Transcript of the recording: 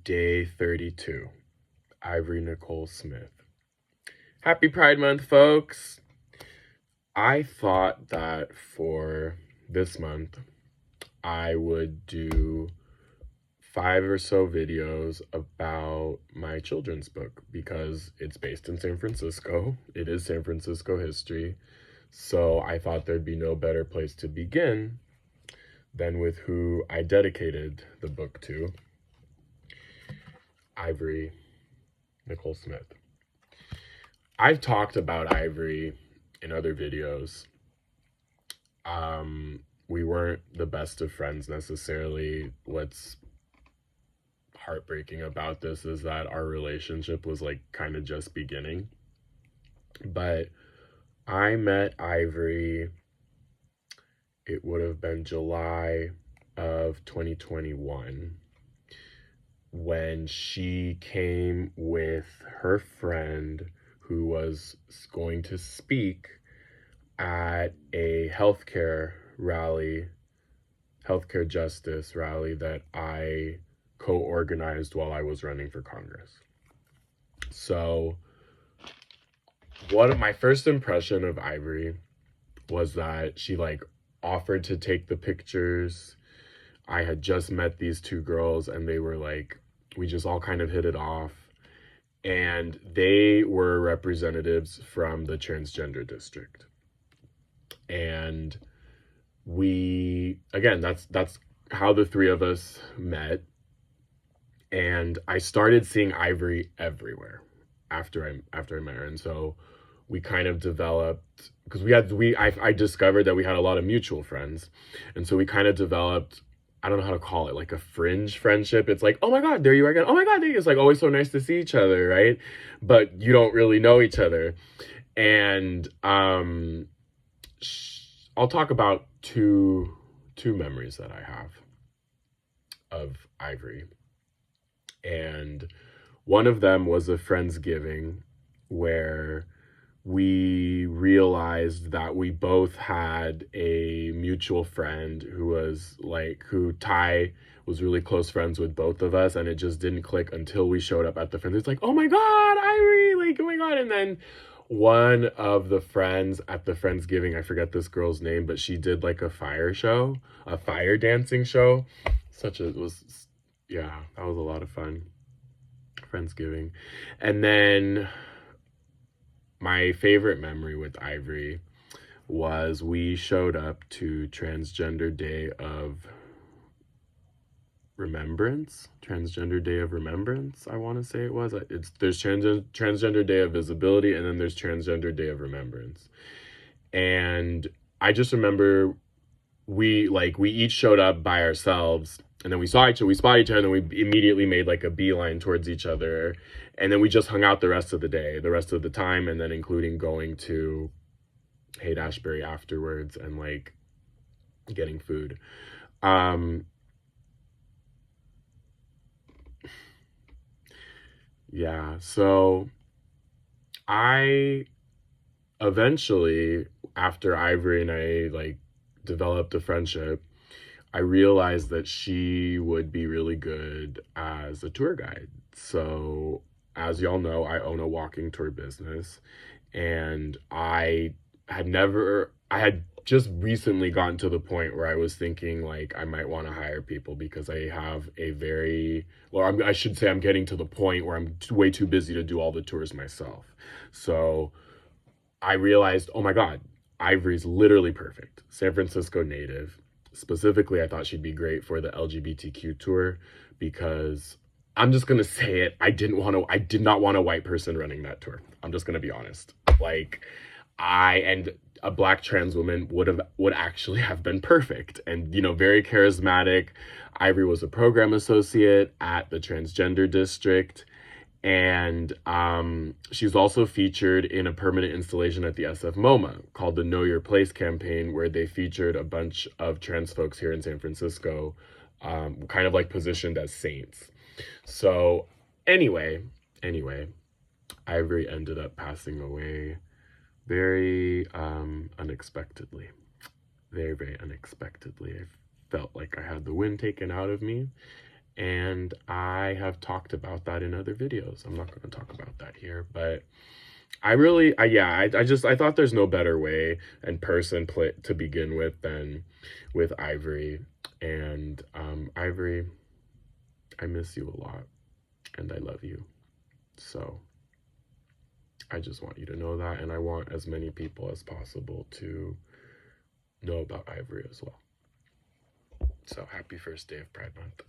Day 32. Ivory Nicole Smith. Happy Pride Month, folks! I thought that for this month, I would do 5 or so videos about my children's book because it's based in San Francisco. It is San Francisco history. So I thought there'd be no better place to begin than with who I dedicated the book to, Ivory Nicole Smith. I've talked about Ivory in other videos. We weren't the best of friends necessarily. What's heartbreaking about this is that our relationship was like kind of just beginning. But I met Ivory, it would have been July of 2021, when she came with her friend who was going to speak at a healthcare justice rally that I co-organized while I was running for Congress. So my first impression of Ivory was that she offered to take the pictures. I had just met these two girls and they were we just all kind of hit it off. And they were representatives from the transgender district. And that's how the three of us met. And I started seeing Ivory everywhere after I met her. And so we kind of developed, because I discovered that we had a lot of mutual friends. And so we kind of developed, I don't know how to call it, like a fringe friendship. It's like, oh my God, there you are again. Oh my God, it's like always so nice to see each other, right? But you don't really know each other. And I'll talk about two memories that I have of Ivory. And one of them was a Friendsgiving where we realized that we both had a mutual friend who Ty was really close friends with both of us, and it just didn't click until we showed up at the friend. It's like, oh my God, Ivory, oh my God. And then one of the friends at the Friendsgiving, I forget this girl's name, but she did a fire dancing show. That was a lot of fun. Friendsgiving. And then my favorite memory with Ivory was we showed up to Transgender Day of Remembrance, I want to say it was. There's Transgender Day of Visibility, and then there's Transgender Day of Remembrance. And I just remember we each showed up by ourselves, and then we spotted each other, and then we immediately made a beeline towards each other. And then we just hung out the rest of the time, and then including going to Haight-Ashbury afterwards and getting food. So I eventually, after Ivory and I developed a friendship, I realized that she would be really good as a tour guide. So, as y'all know, I own a walking tour business, and I had just recently gotten to the point where I was thinking I might want to hire people because I have I should say I'm getting to the point where I'm way too busy to do all the tours myself. So I realized, oh my God, Ivory's literally perfect. San Francisco native. Specifically, I thought she'd be great for the LGBTQ tour because I'm just going to say it. I did not want a white person running that tour. I'm just going to be honest. And a Black trans woman would actually have been perfect. And, very charismatic. Ivory was a program associate at the transgender district. And she's also featured in a permanent installation at the SF MoMA called the Know Your Place campaign, where they featured a bunch of trans folks here in San Francisco, kind of positioned as saints. So anyway, Ivory ended up passing away very unexpectedly. Very, very unexpectedly. I felt like I had the wind taken out of me. And I have talked about that in other videos. I'm not going to talk about that here, but I thought there's no better way and person play to begin with than with Ivory. And Ivory, I miss you a lot and I love you. So I just want you to know that, and I want as many people as possible to know about Ivory as well. So happy first day of Pride Month.